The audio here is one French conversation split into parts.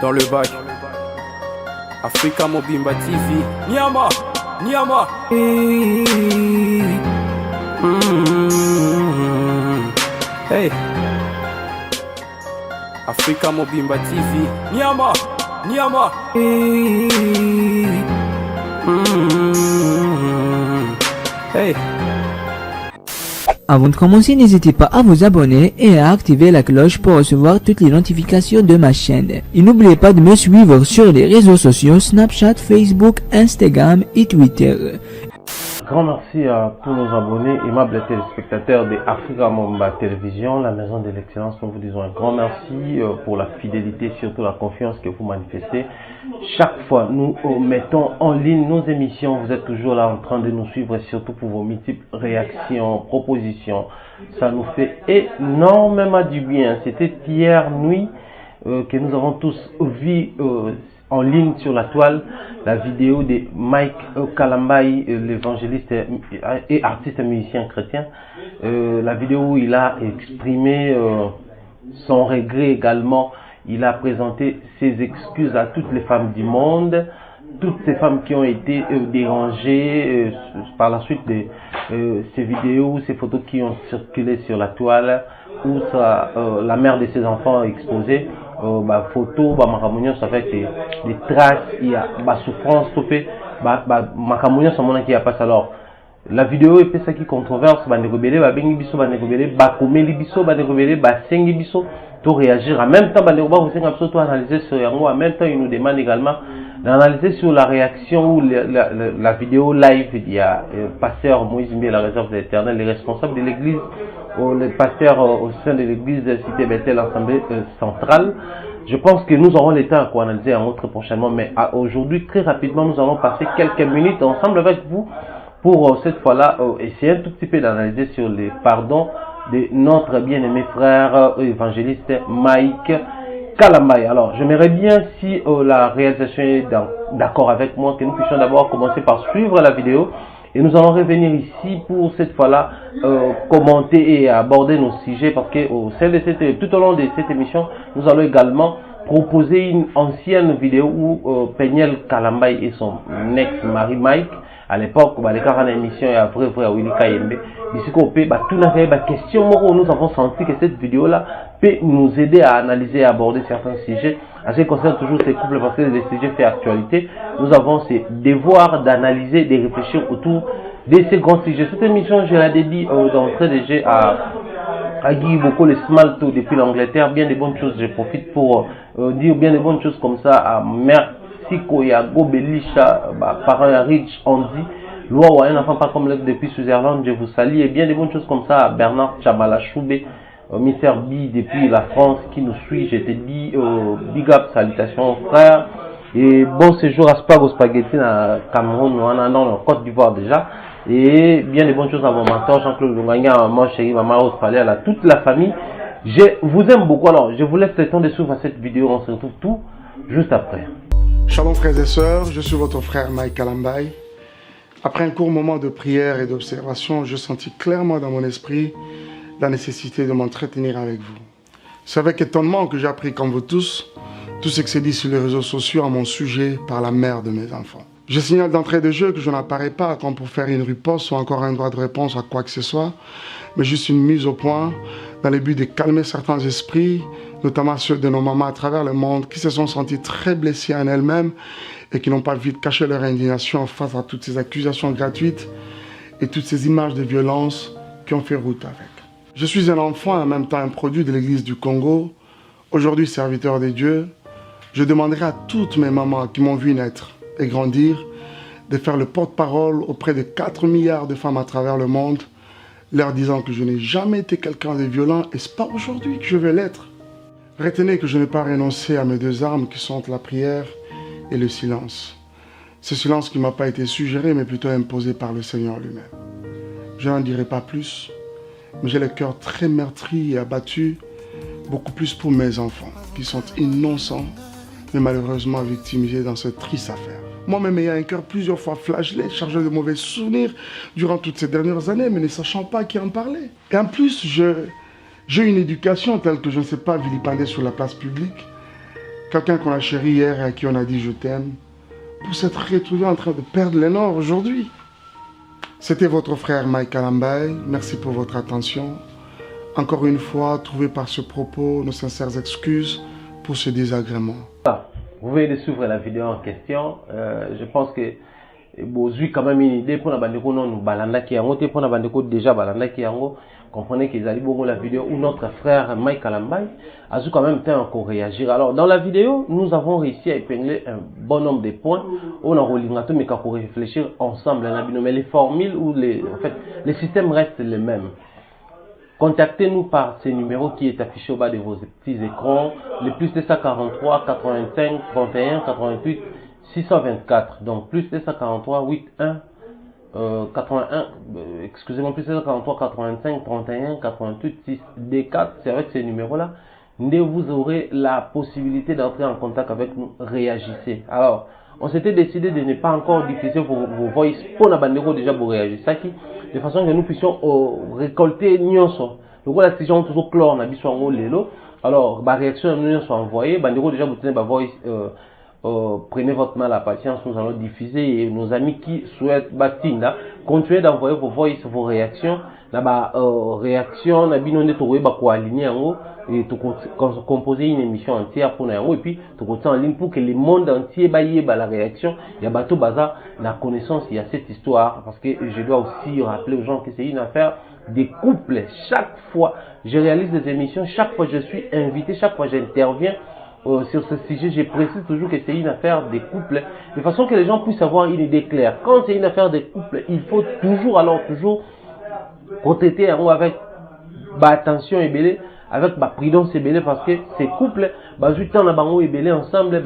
dans le bac. Africa Mobimba TV. Niama, Niama. Hey. Africa Mobimba TV. Niama, Niama. Hey. Avant de commencer, n'hésitez pas à vous abonner et à activer la cloche pour recevoir toutes les notifications de ma chaîne. Et n'oubliez pas de me suivre sur les réseaux sociaux Snapchat, Facebook, Instagram et Twitter. Grand merci à tous nos abonnés, aimables téléspectateurs de Africa Mobimba Télévision, la maison de l'excellence. Nous vous disons un grand merci pour la fidélité, surtout la confiance que vous manifestez. Chaque fois, nous mettons en ligne nos émissions. Vous êtes toujours là en train de nous suivre, surtout pour vos multiples réactions, propositions. Ça nous fait énormément du bien. C'était hier nuit que nous avons tous vu en ligne sur la toile la vidéo de Mike Kalambai, l'évangéliste et artiste musicien chrétien. La vidéo où il a exprimé son regret également. Il a présenté ses excuses à toutes les femmes du monde, toutes ces femmes qui ont été dérangées par la suite de ces vidéos, ces photos qui ont circulé sur la toile, où la mère de ses enfants exposée. Photo ça fait des traces, il y a souffrance qui a passé. Alors la vidéo est ça qui controverse to réagir en même temps analyser sur yango. En même temps il nous demande également d'analyser sur la réaction ou la vidéo live. Il y a pasteur Moïse Mbé, la réserve de l'Éternel, les responsables de l'église, les pasteurs au sein de l'église de Cité Bethel, l'Assemblée centrale. Je pense que nous aurons le temps à analyser un autre prochainement, mais aujourd'hui, très rapidement, nous allons passer quelques minutes ensemble avec vous pour cette fois-là essayer un tout petit peu d'analyser sur les pardons de notre bien-aimé frère évangéliste Mike Kalambai. Alors, j'aimerais bien, si la réalisation est d'accord avec moi, que nous puissions d'abord commencer par suivre la vidéo. Et nous allons revenir ici pour cette fois-là commenter et aborder nos sujets, parce que tout au long de cette émission, nous allons également proposer une ancienne vidéo où Peniel Kalambai et son ex-mari Mike, à l'époque, les 40 émissions et après Willy Kayembe, ici qu'on peut tout n'avait question, nous avons senti que cette vidéo-là peut nous aider à analyser et aborder certains sujets. En ce qui concerne toujours ces couples, parce que les sujets fait actualité, nous avons ce devoir d'analyser, de réfléchir autour de ces grands sujets. Cette émission, je la dédie d'entrée de jeu à Guy Boko, le Smalto depuis l'Angleterre. Bien des bonnes choses, je profite pour dire bien des bonnes choses comme ça à Merci Koyago Belisha, parent Rich Andy, Loi un enfant pas comme l'autre depuis Switzerland, je vous salue. Et bien des bonnes choses comme ça à Bernard Chabala Choubé, Mister B depuis la France qui nous suit. Je te dis big up, salutations frère. Et bon séjour à Spago Spaghetti à Cameroun, dans le Côte d'Ivoire déjà. Et bien des bonnes choses à mon mentor Jean-Claude Lunganya, à maman chérie, maman Australie, à toute la famille. Je vous aime beaucoup. Alors je vous laisse le temps de suivre cette vidéo. On se retrouve tout juste après. Shalom frères et sœurs, je suis votre frère Mike Kalambai. Après un court moment de prière et d'observation, je sentis clairement dans mon esprit la nécessité de m'entretenir avec vous. C'est avec étonnement que j'ai appris, comme vous tous, tout ce qui s'est dit sur les réseaux sociaux à mon sujet par la mère de mes enfants. Je signale d'entrée de jeu que je n'apparais pas comme pour faire une riposte ou encore un droit de réponse à quoi que ce soit, mais juste une mise au point dans le but de calmer certains esprits, notamment ceux de nos mamans à travers le monde qui se sont sentis très blessés en elles-mêmes et qui n'ont pas vite caché leur indignation face à toutes ces accusations gratuites et toutes ces images de violence qui ont fait route avec. Je suis un enfant et en même temps un produit de l'église du Congo, aujourd'hui serviteur de Dieu. Je demanderai à toutes mes mamans qui m'ont vu naître et grandir de faire le porte-parole auprès de 4 milliards de femmes à travers le monde, leur disant que je n'ai jamais été quelqu'un de violent et ce n'est pas aujourd'hui que je vais l'être. Retenez que je n'ai pas renoncé à mes deux armes qui sont la prière et le silence. Ce silence qui ne m'a pas été suggéré mais plutôt imposé par le Seigneur lui-même. Je n'en dirai pas plus, mais j'ai le cœur très meurtri et abattu, beaucoup plus pour mes enfants qui sont innocents mais malheureusement victimisés dans cette triste affaire. Moi-même ayant un cœur plusieurs fois flagellé, chargé de mauvais souvenirs durant toutes ces dernières années, mais ne sachant pas qui en parlait. Et en plus, j'ai une éducation telle que je ne sais pas vilipender sur la place publique, quelqu'un qu'on a chéri hier et à qui on a dit je t'aime, pour s'être retrouvé en train de perdre les nord aujourd'hui. C'était votre frère Mike Kalambay. Merci pour votre attention. Encore une fois, trouvez par ce propos nos sincères excuses pour ce désagrément. Vous venez de suivre la vidéo en question. Je pense que vous avez quand même une idée pour la bandeko non nous balanda qui yango pour la bandeko déjà balanda qui yango. Comprenez qu'ils allaient beaucoup la vidéo où notre frère Mike Kalambay a quand même temps encore réagir. Alors dans la vidéo, nous avons réussi à épingler un bon nombre de points. On a relingato mais qu'on réfléchir ensemble. Mais les formules ou en fait les systèmes restent les mêmes. Contactez-nous par ce numéro qui est affiché au bas de vos petits écrans, le plus 243 85 31 88 624. Donc plus 243 81 81, excusez-moi, plus 243 85 31 88 6 D4. C'est avec ce numéro-là, vous aurez la possibilité d'entrer en contact avec nous. Réagissez. Alors, on s'était décidé de ne pas encore diffuser vos voice pour la bandeko déjà pour réagir. Ça qui, de façon que nous puissions récolter nyonso. Donc la décision toujours clore na biso ngo lelo. Alors, la réaction nous sont envoyées. Bandeko déjà vous tenez ba voice. Prenez votre mal à la patience, nous allons diffuser et nos amis qui souhaitent batinda, continuez d'envoyer vos voice, vos réactions. Là-bas, réaction, na binonde to ba ko aligner en haut et to composer une émission entière pour nous et puis to en ligne pour que le monde entier baille la réaction. Il y a bateau bazar la connaissance, il y a cette histoire parce que je dois aussi rappeler aux gens que c'est une affaire des couples. Chaque fois je réalise des émissions, chaque fois je suis invité, chaque fois j'interviens sur ce sujet, je précise toujours que c'est une affaire des couples, de façon que les gens puissent avoir une idée claire. Quand c'est une affaire des couples, il faut toujours, traiter avec attention et belé, avec prudence et belé, parce que ces couples, ensemble,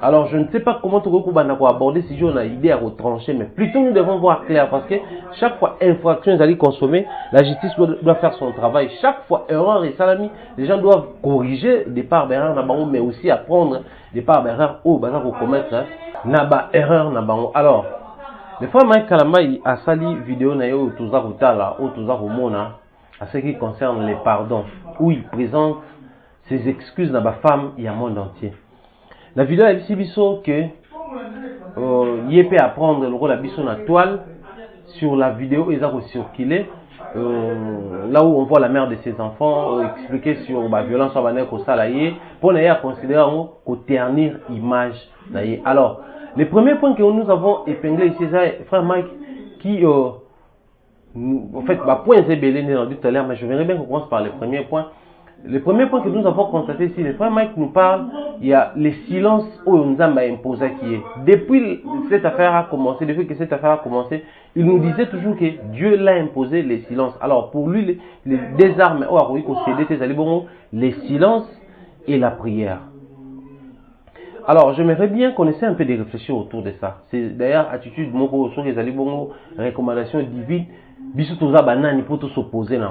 alors je ne sais pas comment aborder si j'ai une idée à retrancher, mais plutôt nous devons voir clair, parce que chaque fois infraction est consommée, la justice doit faire son travail. Chaque fois erreur et salami, les gens doivent corriger des parts d'erreur, mais aussi apprendre des parts d'erreur au bazar pour commettre erreur. Alors, le frère Mike Kalambay a sali vidéo na yo tuza kutala ou tuza kumona à ce qui concerne les pardons, où il présente ses excuses dans la femme et au monde entier. La vidéo est ici que il peut apprendre le rôle de la na toile sur la vidéo ils ont circulé là où on voit la mère de ses enfants expliquer sur la violence au salarié pour ne considérer qu'au ternir image. Alors le premier point que nous avons épinglé ici c'est frère Mike qui en fait point c'est belé tout à l'heure, mais je verrai bien qu'on commence par le premier point. Le premier point que nous avons constaté ici, le frère Mike nous parle, il y a le silence où nous avons imposé qui est. Depuis que cette affaire a commencé, il nous disait toujours que Dieu l'a imposé le silence. Alors pour lui, les deux armes, le silence et la prière. Alors j'aimerais bien qu'on essaie un peu de réfléchir autour de ça. C'est d'ailleurs attitude, recommandation divine, bisoutoza banani pour tout s'opposer là.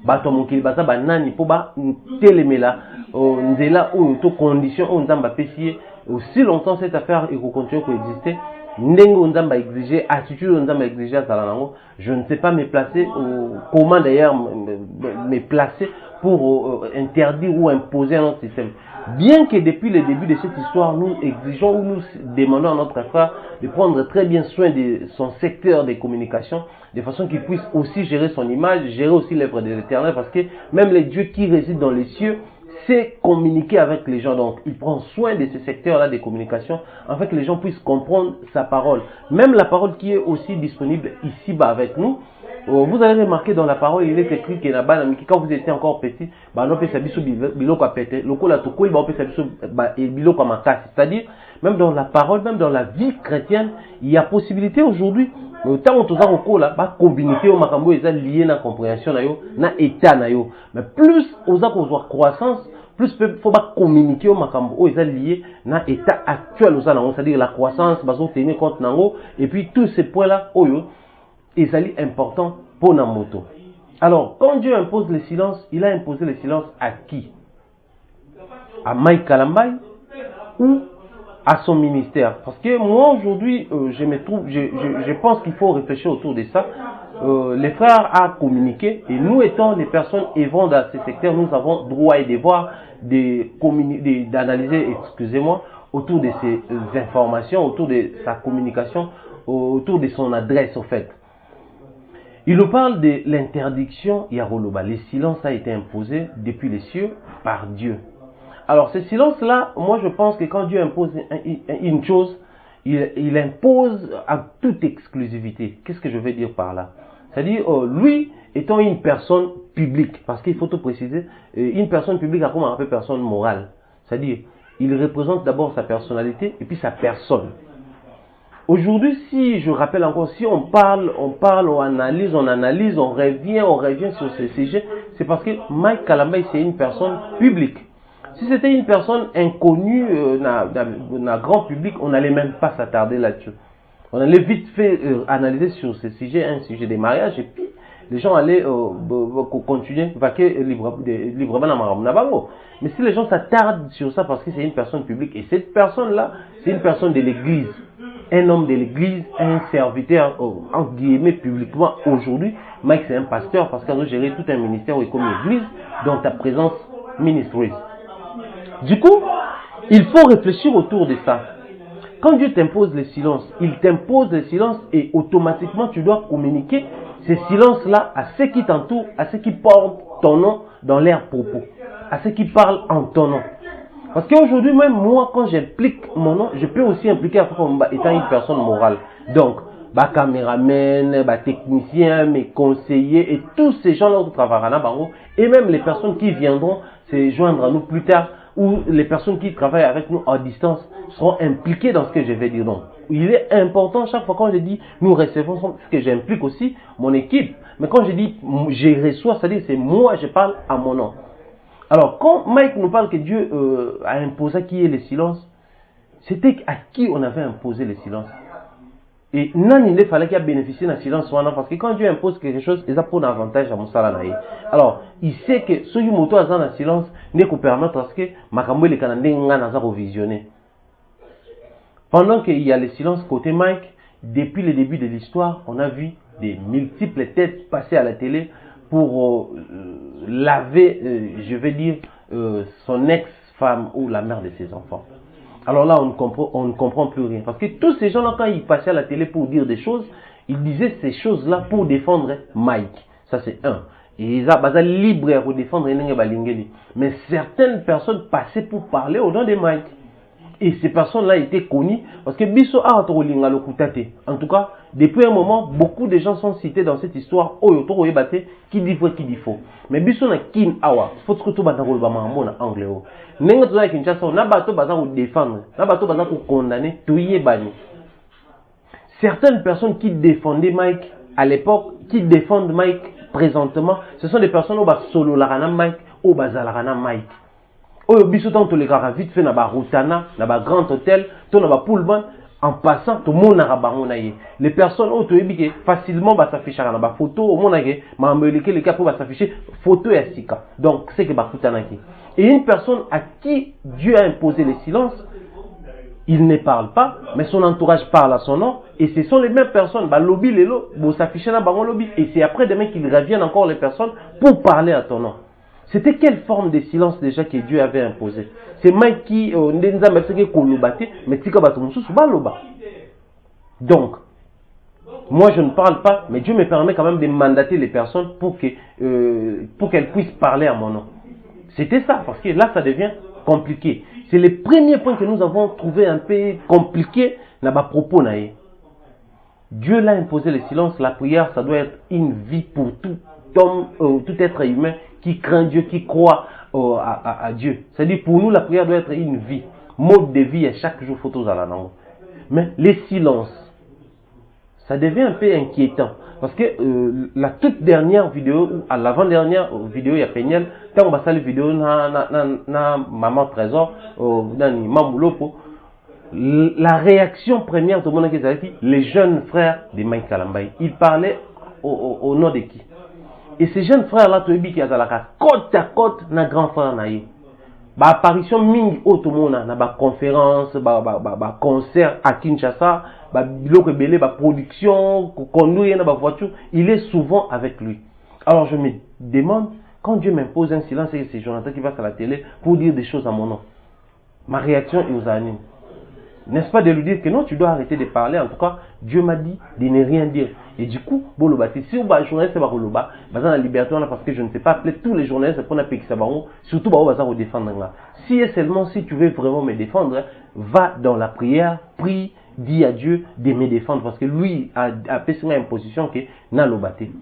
Bato mokili baza banani po ba telemela nzela ou to condition on nzamba pesier aussi longtemps cette affaire et continue à exister ndenge on nzamba exiger attitude on nzamba exiger à nango. Je ne sais pas me placer comment d'ailleurs me placer pour interdire ou imposer un autre système. Bien que depuis le début de cette histoire, nous exigeons ou nous demandons à notre frère de prendre très bien soin de son secteur de communication, de façon qu'il puisse aussi gérer son image, gérer aussi l'œuvre de l'Éternel, parce que même les dieux qui résident dans les cieux sait communiquer avec les gens. Donc, il prend soin de ce secteur-là de communication, afin que les gens puissent comprendre sa parole. Même la parole qui est aussi disponible ici-bas avec nous. Vous avez remarqué dans la parole, il est écrit que quand vous étiez encore petit, c'est-à-dire, même dans la parole, même dans la vie chrétienne, il y a possibilité aujourd'hui, tant on communiquer au makambo, ils sont liés à la compréhension, na état, mais plus on a croissance, plus il faut communiquer au makambo, ils sont liés à l'état actuel, c'est-à-dire la croissance, tenir compte, et puis tous ces points-là, ils sont importants pour la moto. Alors, quand Dieu impose le silence, il a imposé le silence à qui? À Mike Kalambay ou à son ministère. Parce que moi aujourd'hui, je pense qu'il faut réfléchir autour de ça. Les frères à communiquer et nous étant des personnes évoluant dans ces secteurs, nous avons droit et devoir d'analyser, excusez-moi, autour de ces informations, autour de sa communication, autour de son adresse au fait. Il nous parle de l'interdiction Yaroloba. Le silence a été imposé depuis les cieux par Dieu. Alors ce silence-là, moi je pense que quand Dieu impose une chose, il impose à toute exclusivité. Qu'est-ce que je veux dire par là? C'est-à-dire, lui étant une personne publique, parce qu'il faut tout préciser, une personne publique a comme un peu personne morale. C'est-à-dire, il représente d'abord sa personnalité et puis sa personne. Aujourd'hui, si je rappelle encore, si on parle, on analyse, on revient sur ce sujet, c'est parce que Mike Kalambay, c'est une personne publique. Si c'était une personne inconnue dans le grand public, on n'allait même pas s'attarder là-dessus. On allait vite fait analyser sur ce sujet, un sujet des mariages, et puis les gens allaient continuer vaquer librement dans Maramnabango. Mais si les gens s'attardent sur ça parce que c'est une personne publique, et cette personne-là, c'est une personne de l'église, un homme de l'église, un serviteur, entre guillemets, publiquement, aujourd'hui, Mike c'est un pasteur parce qu'il a géré tout un ministère comme l'église, dont ta présence ministreuse. Du coup, il faut réfléchir autour de ça. Quand Dieu t'impose le silence, il t'impose le silence et automatiquement tu dois communiquer ce silence-là à ceux qui t'entourent, à ceux qui portent ton nom dans leurs propos, à ceux qui parlent en ton nom. Parce qu'aujourd'hui, même moi, quand j'implique mon nom, je peux aussi impliquer étant une personne morale. Donc, caméraman, technicien, mes conseillers et tous ces gens-là qui travaillent à Bango, et même les personnes qui viendront se joindre à nous plus tard, ou les personnes qui travaillent avec nous à distance seront impliquées dans ce que je vais dire. Donc, il est important, chaque fois quand je dis nous recevons, ce que j'implique aussi mon équipe. Mais quand je dis je reçois, c'est-à-dire c'est moi, je parle à mon nom. Alors, quand Mike nous parle que Dieu a imposé qui est le silence, c'était à qui on avait imposé le silence. Et non, il fallait qu'il y ait bénéficié d'un silence, parce que quand Dieu impose quelque chose, il a pour un avantage à Moussala. Alors, il sait que ce qui moto a un silence n'est qu'au permettre à ce que Makambo les Canadiens n'ont revisionné. Pendant qu'il y a le silence côté Mike, depuis le début de l'histoire, on a vu des multiples têtes passer à la télé pour laver, je vais dire, son ex-femme ou la mère de ses enfants. Alors là, on ne comprend plus rien. Parce que tous ces gens-là, quand ils passaient à la télé pour dire des choses, ils disaient ces choses-là pour défendre Mike. Ça, c'est un. Et ils ont libre pour défendre Balingeli. Mais certaines personnes passaient pour parler au nom de Mike. Et ces personnes-là étaient connues parce que Bisso a en tout cas, depuis un moment, beaucoup de gens sont cités dans cette histoire. Qui dit vrai, qui dit faux. Mais Bisso na kin awa. Faut que tout le monde en anglais. Nenga tu as Kinshasa, na bato baza pour défendre, na bato baza pour condamner, tout y est banni. Certaines personnes qui défendaient Mike à l'époque, qui défendent Mike présentement, ce sont des personnes au bas solo la rana Mike, au bas la rana Mike. Oyo biso tant to les gars vite fait na ba Routana, na ba Grand Hôtel, to na ba Pullman, en passant tout monde na bango na ye. Les personnes au to ebike facilement ba s'afficher na ba photo au monde na ma meleke les cas pour ba s'afficher photo et sika. Donc c'est que ba Routana qui. Et une personne à qui Dieu a imposé le silence, il ne parle pas, mais son entourage parle à son nom, et ce sont les mêmes personnes, bah lobby les lots, bon s'afficher dans bango lobby, et c'est après demain qu'ils reviennent encore les personnes pour parler à ton nom. C'était quelle forme de silence déjà que Dieu avait imposé? C'est Mike qui ndenza meseke kolobate, mais tika bato mususu ba loba. Donc, moi je ne parle pas, mais Dieu me permet quand même de mandater les personnes pour qu'elles puissent parler à mon nom. C'était ça, parce que là ça devient compliqué. C'est le premier point que nous avons trouvé un peu compliqué dans ma propos. Dieu l'a imposé le silence, la prière, ça doit être une vie pour tout homme, tout être humain qui craint Dieu, qui croit à Dieu. C'est-à-dire pour nous, la prière doit être une vie, mode de vie à chaque jour, photos à la langue. Mais les silences, ça devient un peu inquiétant. Parce que la toute dernière vidéo, ou à l'avant-dernière vidéo, il y a Péniel, quand on va faire la vidéo, na Maman Trésor, dans Mamoulopo, la réaction première de mon dit, les jeunes frères de Mike Kalambay, ils parlaient au nom de qui? Et ces jeunes frères-là, tu as dit qu'ils ont la côte à côte, na grand frère naïe. ba apparition mingi otomona na ba conférence ba concert à Kinshasa, ba biloko belé ba production conduire na ba voiture, il est souvent avec lui. Alors je me demande, quand Dieu m'impose un silence et c'est Jonathan qui va à la télé pour dire des choses à mon nom, ma réaction est aux animes. N'est-ce pas de lui dire que non, tu dois arrêter de parler. En tout cas, Dieu m'a dit de ne rien dire. Et du coup, si on va journaliste va roloba, la liberté parce que je ne sais pas appeler tous les journalistes pour n'appeler ça surtout on va défendre. Si et seulement si tu veux vraiment me défendre, va dans la prière, prie, dis à Dieu de me défendre parce que lui a fait une imposition que n'a l'obaté.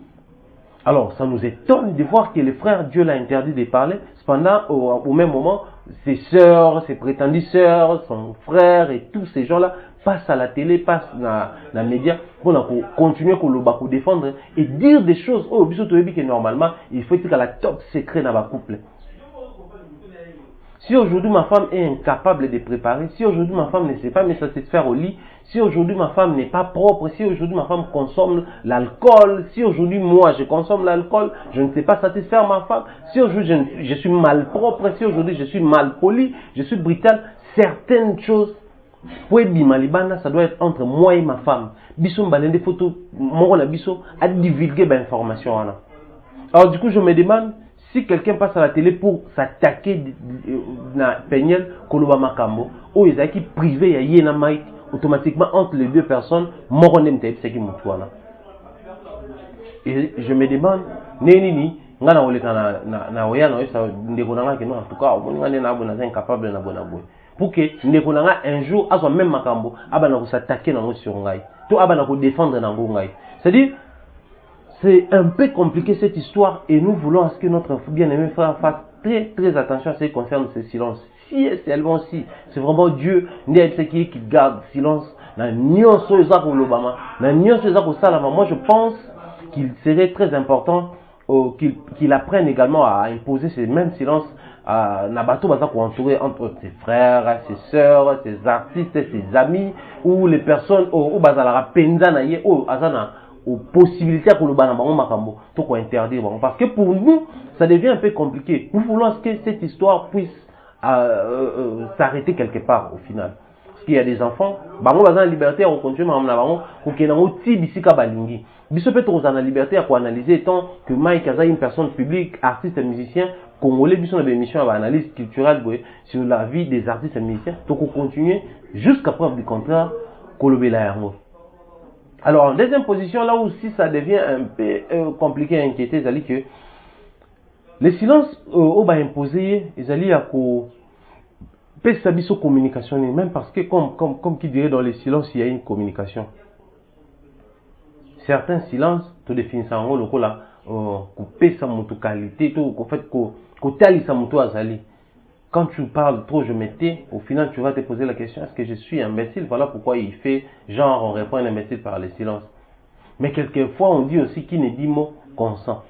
Alors, ça nous étonne de voir que le frère, Dieu l'a interdit de parler. Cependant, au même moment, ses sœurs, ses prétendues sœurs, son frère et tous ces gens-là passent à la télé, passent dans les médias pour continuer à défendre et dire des choses. Oh, que normalement, il faut être à la top secret dans le couple. Si aujourd'hui ma femme est incapable de préparer, si aujourd'hui ma femme ne sait pas me satisfaire au lit, si aujourd'hui ma femme n'est pas propre, si aujourd'hui ma femme consomme l'alcool, si aujourd'hui moi je consomme l'alcool, je ne sais pas satisfaire ma femme, si aujourd'hui je suis mal propre, si aujourd'hui je suis mal poli, je suis brutal, certaines choses, pour Bimalibana, ça doit être entre moi et ma femme. Bisso mbalende photo, mon bisso a divulgué l'information. Alors du coup je me demande, si quelqu'un passe à la télé pour s'attaquer na Peniel Koloba Makambo, ou ils qui privé ya yena Mike, automatiquement entre les deux personnes, moronem tape c'est qui mutwana. Et je me demande, neni ngana oleka na oya na ça ndeko nanga que non en tout cas on ngane na bona incapable na bona boy. Pour que ndeko nanga un jour a son même Makambo, abana ko s'attaquer na sur ngai. To abana ko défendre na ngai. C'est-à-dire c'est un peu compliqué cette histoire et nous voulons à ce que notre bien-aimé frère fasse très attention à ce qui concerne ce silence. Si et seulement si, c'est vraiment Dieu qui garde silence. Moi je pense qu'il serait très important qu'il apprenne également à imposer ce même silence à Nabato entouré entre ses frères, ses sœurs, ses artistes, ses amis ou les personnes au Bazalara Penzana ou Azana. Aux possibilités pour le Makambo, tout quoi interdire. Parce que pour nous, ça devient un peu compliqué. Nous voulons que cette histoire puisse s'arrêter quelque part au final. Parce qu'il y a des enfants, bango bazana liberté on continue mamna bango ko kenango ti bisika balingi. Biso peut être la liberté à analyser étant que Mike Kaza une personne publique, artiste et musicien congolais biso na émission à analyse culturelle sur la vie des artistes et musiciens. Donc on continue jusqu'à preuve du contraire kolobela yango. Alors, en deuxième position, là aussi ça devient un peu compliqué à inquiéter, c'est-à-dire que les silences au bas imposé, ils allaient à communication, même parce que comme qui dirait dans les silences, il y a une communication. Certains silences, tout définissent en haut, le coup là, couper sa qualité, tout en fait, tali sa moto azali. Quand tu parles trop, je m'étais, au final, tu vas te poser la question, est-ce que je suis imbécile? Voilà pourquoi il fait, genre, on répond à l'imbécile par les silences. Mais quelquefois, on dit aussi qu'il ne dit mot consent.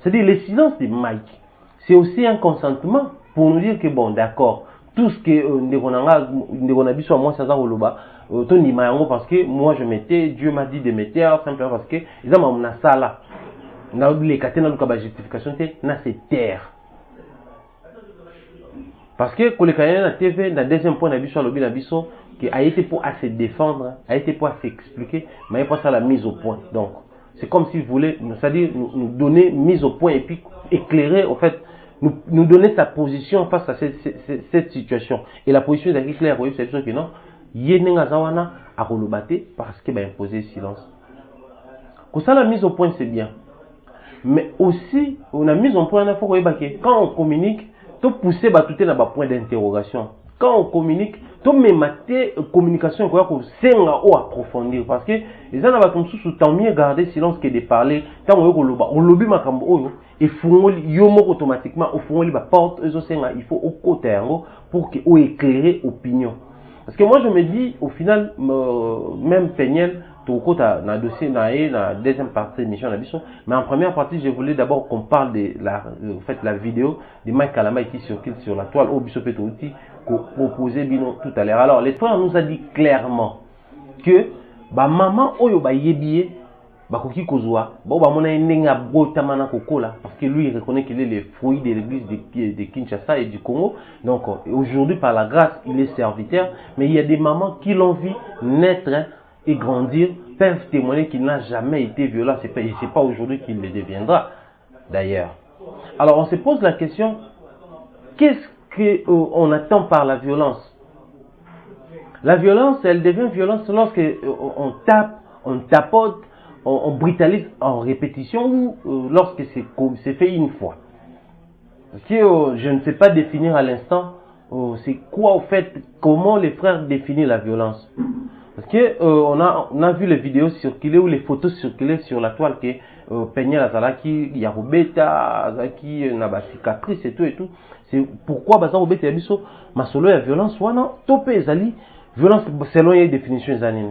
C'est-à-dire, le silence de Mike, c'est aussi un consentement pour nous dire que, bon, d'accord, tout ce que on a vu sur moi, ça va au parce que moi, je m'étais, Dieu m'a dit de me taire, simplement parce que, ils ont mon ça là. On a les caténaires de justification, c'est terre. Parce que quand la TV, le deuxième point qui a été pour se défendre, a été pour s'expliquer, mais il n'y a pas ça la mise au point. Donc, c'est comme s'il voulait, c'est-à-dire nous donner mise au point et puis éclairer, en fait, nous donner sa position face à cette situation. Et la position est claire, oui, c'est sûr que non, Yenenga Zawana a relobaté parce qu'il a imposé silence. Comme ça, la mise au point, c'est bien. Mais aussi, on a mis au point, quand on communique, tout pousser tout dans point d'interrogation. Quand on communique, tout mater communication quoi qu'on senga ou approfondir parce que les gens comme sous tant mieux garder silence que de parler tant on lobby makambo oyo et fungoli yomo automatiquement au fungoli ba porte ezo senga il faut au côté pour que ou éclairer opinion. Parce que moi je me dis au final même Peniel tout côté dans dossier na deuxième partie de l'émission mais en première partie je voulais d'abord qu'on parle de la vidéo de Mike Kalamba qui circule sur la toile au Bisopé Touti proposé Bino tout à l'heure. Alors les frères nous a dit clairement que ba maman oyo ba yebiye bakoki kozwa bon ba mona nenga botama na kokola parce que lui il reconnaît qu'il est le fruit de l'église de Kinshasa et du Congo. Donc aujourd'hui par la grâce il est serviteur, mais il y a des mamans qui l'ont vu naître et grandir, peuvent témoigner qu'il n'a jamais été violent. C'est pas aujourd'hui qu'il le deviendra d'ailleurs. Alors on se pose la question, qu'est-ce qu'on attend par la violence? La violence, elle devient violence lorsque on tape, on tapote, on brutalise en répétition ou lorsque c'est fait une fois. Parce que je ne sais pas définir à l'instant c'est quoi au fait, comment les frères définissent la violence. Parce que on a vu les vidéos circuler ou les photos circuler sur la toile que Peigné Azalaki, Yarobeta, Azaki, Naba cicatrice et tout. C'est pourquoi Baza Robeta Yabiso, Masolo la violence, wana, topé Zali, violence selon les définitions des années.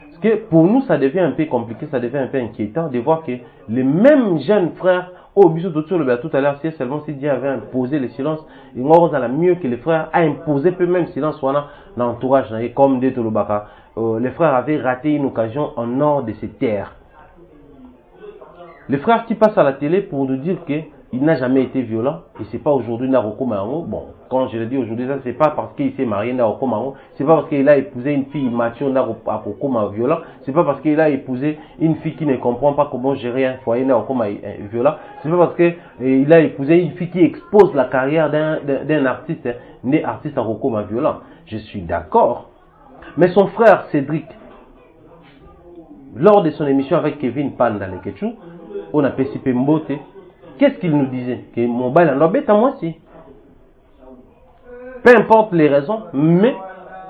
Parce que pour nous, ça devient un peu compliqué, ça devient un peu inquiétant de voir que les mêmes jeunes frères, au biso d'autres le tout à l'heure, si seulement si Dieu avait imposé le silence, il aurait mieux que les frères a imposé peu même silence dans l'entourage, comme dit Tolobaka. Les frères avaient raté une occasion en or de ces terres. Les frères qui passent à la télé pour nous dire que il n'a jamais été violent, et c'est pas aujourd'hui Naroko Mango. Bon, quand je le dis aujourd'hui, ça c'est pas parce qu'il s'est marié Naroko Mango, c'est pas parce qu'il a épousé une fille mature Naroko Mango violent, c'est pas parce qu'il a épousé une fille qui ne comprend pas comment gérer un foyer Naroko Mango violent, c'est pas parce qu'il a épousé une fille qui expose la carrière d'un artiste, né artiste Naroko Mango violent. Je suis d'accord. Mais son frère Cédric, lors de son émission avec Kevin Pan dans les Ketchou, on a PCP Mbote. Qu'est-ce qu'il nous disait? Que mon bail en bête à moi aussi. Peu importe les raisons, mais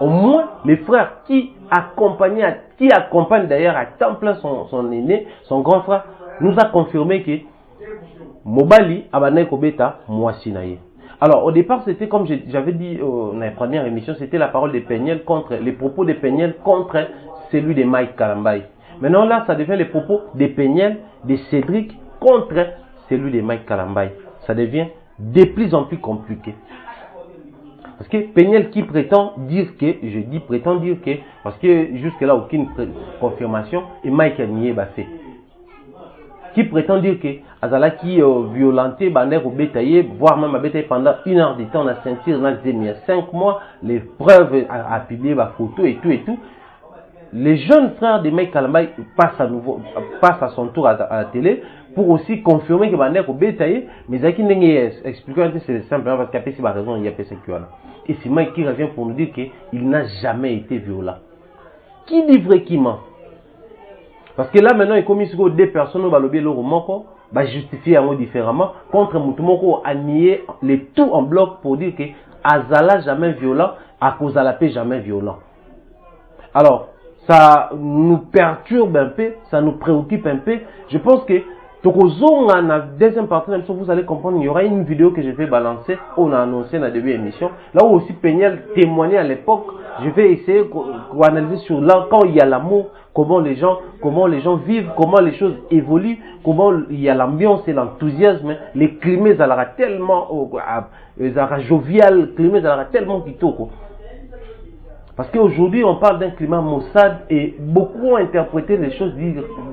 au moins les frères qui accompagnent d'ailleurs à temps plein son aîné, son grand frère, nous a confirmé que Mobali Abane Kobeta Mwasinaye. Alors au départ c'était comme j'avais dit dans la première émission, c'était la parole de Peignel contre les propos de Peignel contre celui de Mike Kalambay. Maintenant là ça devient les propos de Peignel, de Cédric contre celui de Mike Kalambay. Ça devient de plus en plus compliqué. Parce que Peignel qui prétend dire que, je dis prétend dire que, parce que jusque là aucune confirmation, et Mike a nié fait. Qui prétend dire que Azala qui violenté Bander ou bétaillé, voire même a bétaillé pendant 1 heure de temps, on a senti on a 5 mois, les preuves à publier la photo et tout. Les jeunes frères de Mike Kalambay passent à son tour à la télé pour aussi confirmer que Bander ou bétaillé, mais Zaki n'est expliqué que c'est simplement parce qu'il y a pas raison, il y a pas sécurité. Et c'est Mike qui revient pour nous dire qu'il n'a jamais été violent. Qui dit vrai qui ment? Parce que là maintenant il commis sur 2 personnes au balobi le romoko va justifier en différemment contre Moutumoko a nié les tout en bloc pour dire que Azala jamais violent à cause de la paix jamais violent. Alors ça nous perturbe un peu, ça nous préoccupe un peu. Je pense que dans la deuxième partie de l'émission, vous allez comprendre, il y aura une vidéo que je vais balancer, on a annoncé dans la début de l'émission. Là où aussi Peignel témoignait à l'époque, je vais essayer d'analyser sur là, quand il y a l'amour, comment les gens vivent, comment les choses évoluent, comment il y a l'ambiance et l'enthousiasme, les climats à la tellement jovial, les climats à la tellement kitoko. Parce qu'aujourd'hui, on parle d'un climat maussade et beaucoup ont interprété les choses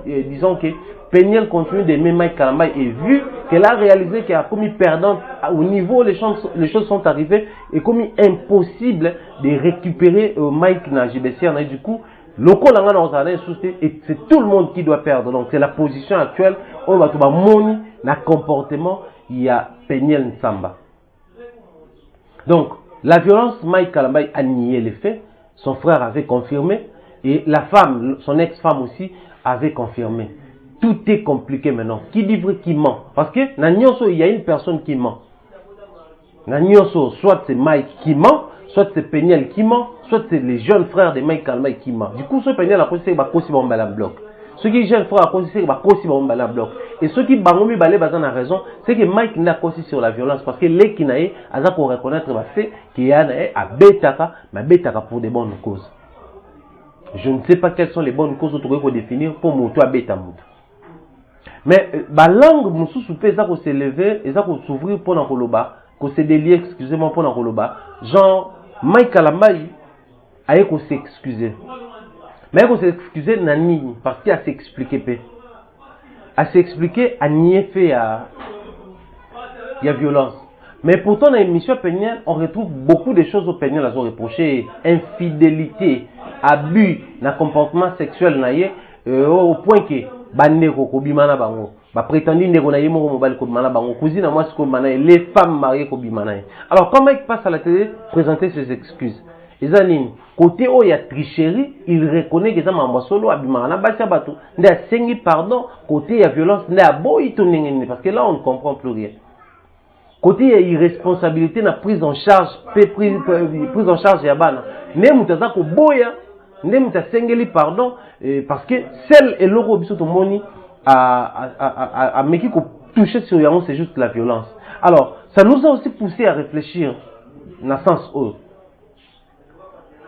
disant que Peignel continue d'aimer Mike Kalambay et vu qu'elle a réalisé qu'elle a commis perdante au niveau où les choses sont arrivées et commis impossible de récupérer Mike Najibessier. Du coup, et c'est tout le monde qui doit perdre. Donc c'est la position actuelle. On va trouver moni, le comportement, il y a Peignel Nsamba. Donc la violence, Mike Kalambay a nié les faits. Son frère avait confirmé et la femme, son ex-femme aussi, avait confirmé. Tout est compliqué maintenant. Qui dit vrai, qui ment? Parce que il y a une personne qui ment. Soit c'est Mike qui ment, soit c'est Peignel qui ment, soit c'est les jeunes frères de Mike Kalambay qui ment. Du coup, ce Peignel a considéré qu'il va aussi un bloc. Ceux qui jeunes frères a considéré qu'il va aussi un bloc. Et ceux qui bangomi balé bazan a raison, c'est que Mike n'a pas sur la violence parce que les qui n'aient pas pour reconnaître le fait qu'il y a à Betaka, mais Betaka pour des bonnes causes. Je ne sais pas quelles sont les bonnes causes que vous définir pour mon toi Betamou. Mais la langue moussou soupé ça qu'on s'élever et ça qu'on s'ouvrir pour un koloba, qu'on s'est délié excusez-moi pour un koloba. Genre Mike Kalambay a qu'on s'excuser. Mais qu'on s'excuser nani parce qu'il a s'expliqué. à s'expliquer, à nier fait, il y a violence. Mais pourtant, dans l'émission pénienne, on retrouve beaucoup de choses au pénienne, elles ont reproché infidélité, abus, dans le comportement sexuel, au point que, bandeko kobimana bango, prétendu ndeko na yemo mobile kobimana bango, cousine à moi ce kobimana, les femmes mariées kobimana. Alors, comment ils passent à la télé, présenter ses excuses? Côté où il y a tricherie, il reconnaît que ça m'a solo abimana bacha bato, nda sengi pardon, côté il y a violence, nda boy tonengene, parce que là on ne comprend plus rien. Côté il y a irresponsabilité, na prise en charge, prise en charge yabana. Ne mutaza ko boya, ne mutasengeli pardon, parce que celle et l'euro biso to moni à meki ko toucher sur yango, c'est juste la violence. Alors, ça nous a aussi poussé à réfléchir dans le sens où.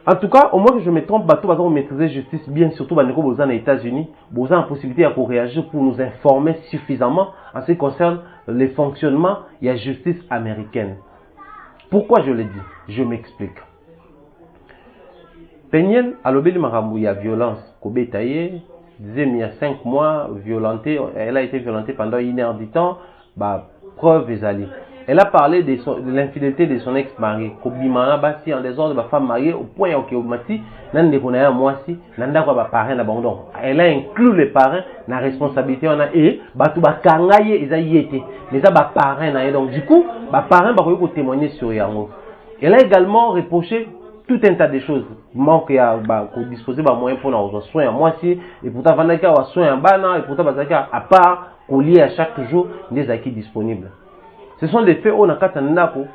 En tout cas, au moins que je me trompe, bateau va maîtriser justice bien, surtout dans les États-Unis, vous avez la possibilité de réagir pour nous informer suffisamment en ce qui concerne les fonctionnements de la justice américaine. Pourquoi je le dis? Je m'explique. Peñel, à l'obéli Maramou, il y a violence. Kobe Taye, disait il y a 5 mois, violentée, elle a été violentée pendant 1 heure du temps, preuve est allée. Elle a parlé de l'infidélité de son ex-mari. Kobimana basi en désordre de femme mariée au point où Mati n'en connaît moi si n'anda quoi parrain d'abandon. Elle a inclus les parrains dans la responsabilité on a et batu ba kangaye ils a yété. Mais ça ba parrain na donc du coup ba parrain ba ko témoigner sur yango. Elle a également reproché tout un tas de choses. Manque à disposer de moyens pour nos soins moi si et pourtant vandaka wa soins en bana et pourtant bazaka à part collier à chaque jour des acquis disponibles. Ce sont des faits où on a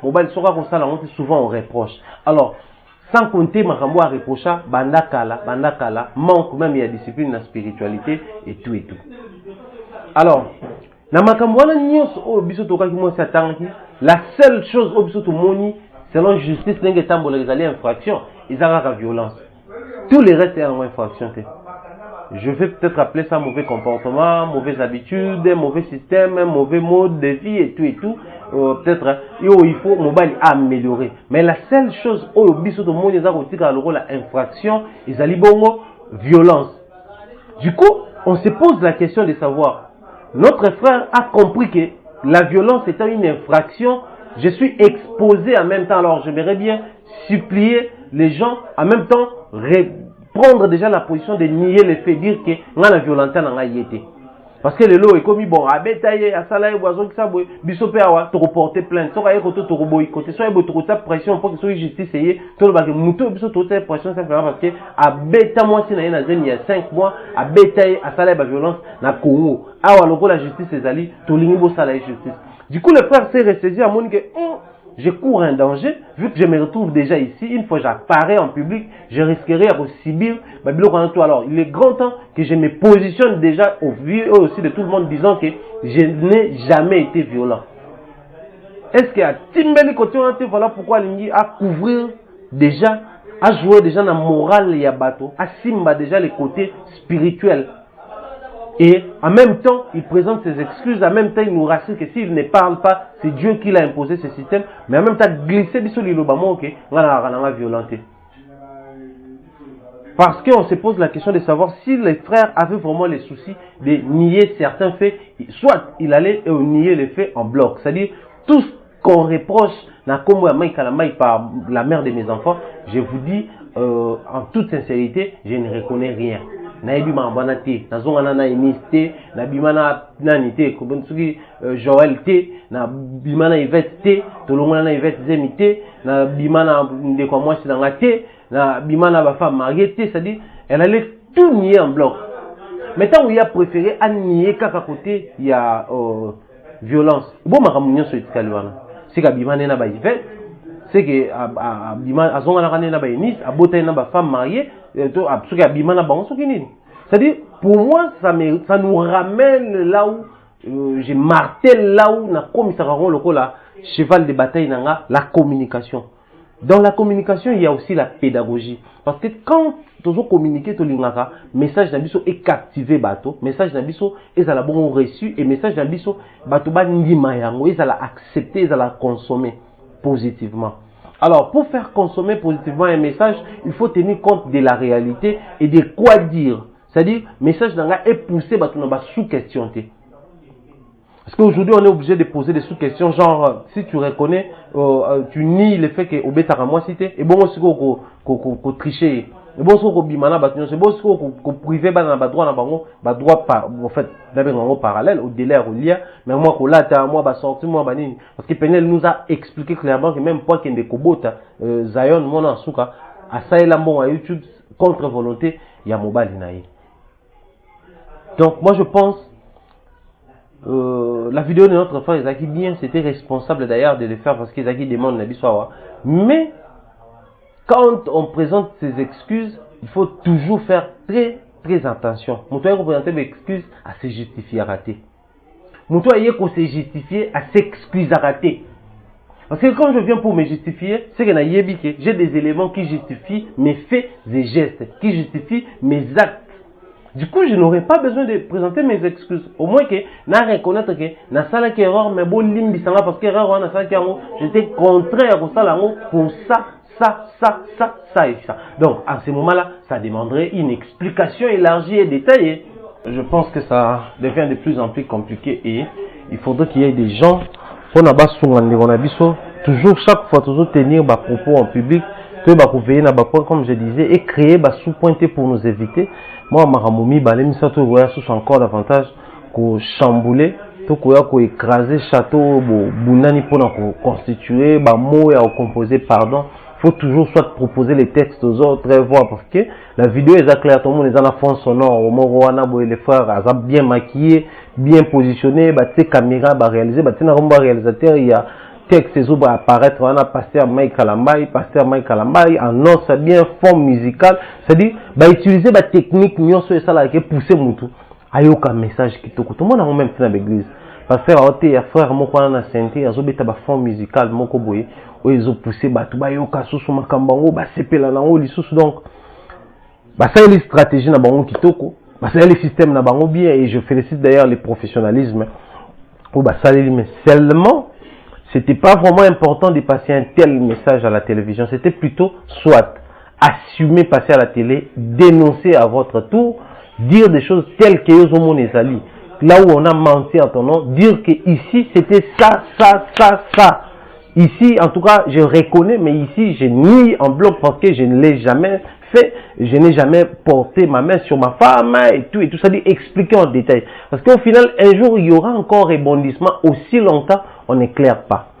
mobile souvent on reproche. Alors, sans compter Makambo à reprocher, bandakala, manque même il y a discipline, la spiritualité et tout et tout. Alors, la seule chose au biso moni, selon justice, n'est que les infractions, ils ont la violence. Tous les restes sont en infraction. Je vais peut-être appeler ça mauvais comportement, mauvaise habitude, mauvais système, mauvais mode de vie et tout. Peut-être il faut mobile améliorer. Mais la seule chose où biso to monde la infraction, ils allaient bongo violence. Du coup, on se pose la question de savoir. Notre frère a compris que la violence étant une infraction, je suis exposé en même temps. Alors j'aimerais bien supplier les gens en même temps prendre déjà la position de nier les faits, dire que la violence n'a été. Parce que le lot est comme bon, à bétailler, à salaire, boison, qui s'abouille, bisopé à te reporter plainte, soit à côté de boy, côté soit à pression pour que soit justice et tout le bagage, mouton, bisopé pression simplement parce que à béta moi si il y a 5 mois, à bétailler, à salaire, à violence, na Congo, à la justice est allée, tout le niveau salaire justice. Du coup, le frère s'est ressaisi à mon que je cours un danger, vu que je me retrouve déjà ici, une fois que j'apparais en public, je risquerais à subir. Alors, il est grand temps que je me positionne déjà au vu aussi de tout le monde, disant que je n'ai jamais été violent. Est-ce qu'il y a Timbeli côté, voilà pourquoi Lingi a couvrir déjà, a joué déjà dans la morale et bateau, a simba déjà les côtés spirituels. Et en même temps, il présente ses excuses, en même temps, il nous rassure que s'il ne parle pas, c'est Dieu qui l'a imposé ce système, mais en même temps, glisser sur l'ilobamo, ok, on a violenté. Parce qu'on se pose la question de savoir si les frères avaient vraiment les soucis de nier certains faits, soit il allait nier les faits en bloc. C'est-à-dire, tout ce qu'on reproche par la mère de mes enfants, je vous dis, en toute sincérité, je ne reconnais rien. Naibima banate, na zonga na iniste, na bimana nanite, kobonsugi Joël te, na bimana Yvette te, tolongona na Yvette zemite, na bimana de quoi moi c'est dans la te, na bimana ba femme mariée te, c'est-à-dire elle allait tout nier en bloc. Maintenant où il a préféré à nier qu'à côté il y a violence. Bon makamunyo so itikaluana. C'est que bimana na ba Yvette, c'est que bimana azonga na ba Eunice, abota na ba femme mariée. C'est-à-dire, pour moi, ça nous ramène là où je martèle là où na commissariat le la cheval de bataille la communication. Dans la communication, il y a aussi la pédagogie. Parce que quand tu communiques, tu as message d'abisso est captivé bateau, message d'abisso est à la bon reçu et message d'abisso bateau ba ndima yango est à la accepter, est à la consommer positivement. Alors, pour faire consommer positivement un message, il faut tenir compte de la réalité et de quoi dire. C'est-à-dire, message d'anga est poussé sous question. Parce qu'aujourd'hui, on est obligé de poser des sous-questions, genre, si tu reconnais, tu nies le fait que Obetara moi cité, et bon, aussi qu'on tricher. Et bon, qu'on bimana batunion, c'est bon, qu'on privé dans le droit, en fait, d'abord, parallèle, au délai, au lien, mais moi, qu'on l'a, moi, bah, sorti, moi, bah, parce que Penel nous a expliqué clairement que même point qu'il y a des Kobota, Zion, mon Asuka, à ça et là, bon, à YouTube, contre volonté, il y a Mobile Inaï. Donc, moi, je pense, la vidéo de notre frère Isaki bien, c'était responsable d'ailleurs de le faire parce qu'Isaki demande la bissoa. Mais, quand on présente ses excuses, il faut toujours faire très attention. Moutoua est présenter des excuses à se justifier à rater. Moutoua est qu'on se justifier à s'excuser à rater. Parce que quand je viens pour me justifier, c'est que j'ai des éléments qui justifient mes faits et gestes, qui justifient mes actes. Du coup, je n'aurais pas besoin de présenter mes excuses. Au moins que, na reconnaître que, na sala qui erreur, mais bon limbi sanga parce que erreur, na sala qui erreur, j'étais contraint à ça pour ça et ça. Donc, à ce moment-là, ça demanderait une explication élargie et détaillée. Je pense que ça devient de plus en plus compliqué et il faudrait qu'il y ait des gens, pour n'a pas toujours, chaque fois, toujours tenir des propos en public, que bah veiller na point comme je disais et créer bah sous-pointé pour nous éviter. Moi Maramoumi bah les misato voya sous encore davantage ko chambouler to ko écraser château bunani pour nous constituer bah mots et à composer pardon. Faut toujours soit proposer les textes aux autres et voir parce que la vidéo est claire, tout le monde est dans la fond sonore au Moroana boy les frères bien maquillés, bien positionnés, bah ces caméras bah réaliser bah na romba réalisateur il y a texte va apparaître, on a pasteur Mike Kalambai, en os bien forme musicale, c'est-à-dire, bah utiliser la technique, nous sommes ça là qui pousser moutou, ayoka message qui te coûte. Tout le monde a même fait dans l'église. Pasteur a été frère mon qu'on a senté, a zobé ta forme musicale, mon koboye, où ils ont poussé bah tout bah yoka sous makambango, bah sepela na o lisous donc, bah ça est les stratégies na bango qui toko, bah ça est les systèmes na bango bien et je félicite d'ailleurs les professionnalismes, ou bah ça les mais seulement c'était pas vraiment important de passer un tel message à la télévision. C'était plutôt soit assumer passer à la télé, dénoncer à votre tour, dire des choses telles que aux hommes les alliés. Là où on a menti en ton nom, dire que ici c'était ça. Ici, en tout cas, je reconnais, mais ici, je nie en bloc parce que je ne l'ai jamais fait. Je n'ai jamais porté ma main sur ma femme et tout. Ça dit expliquer en détail. Parce qu'au final, un jour, il y aura encore rebondissement aussi longtemps. On n'éclaire pas.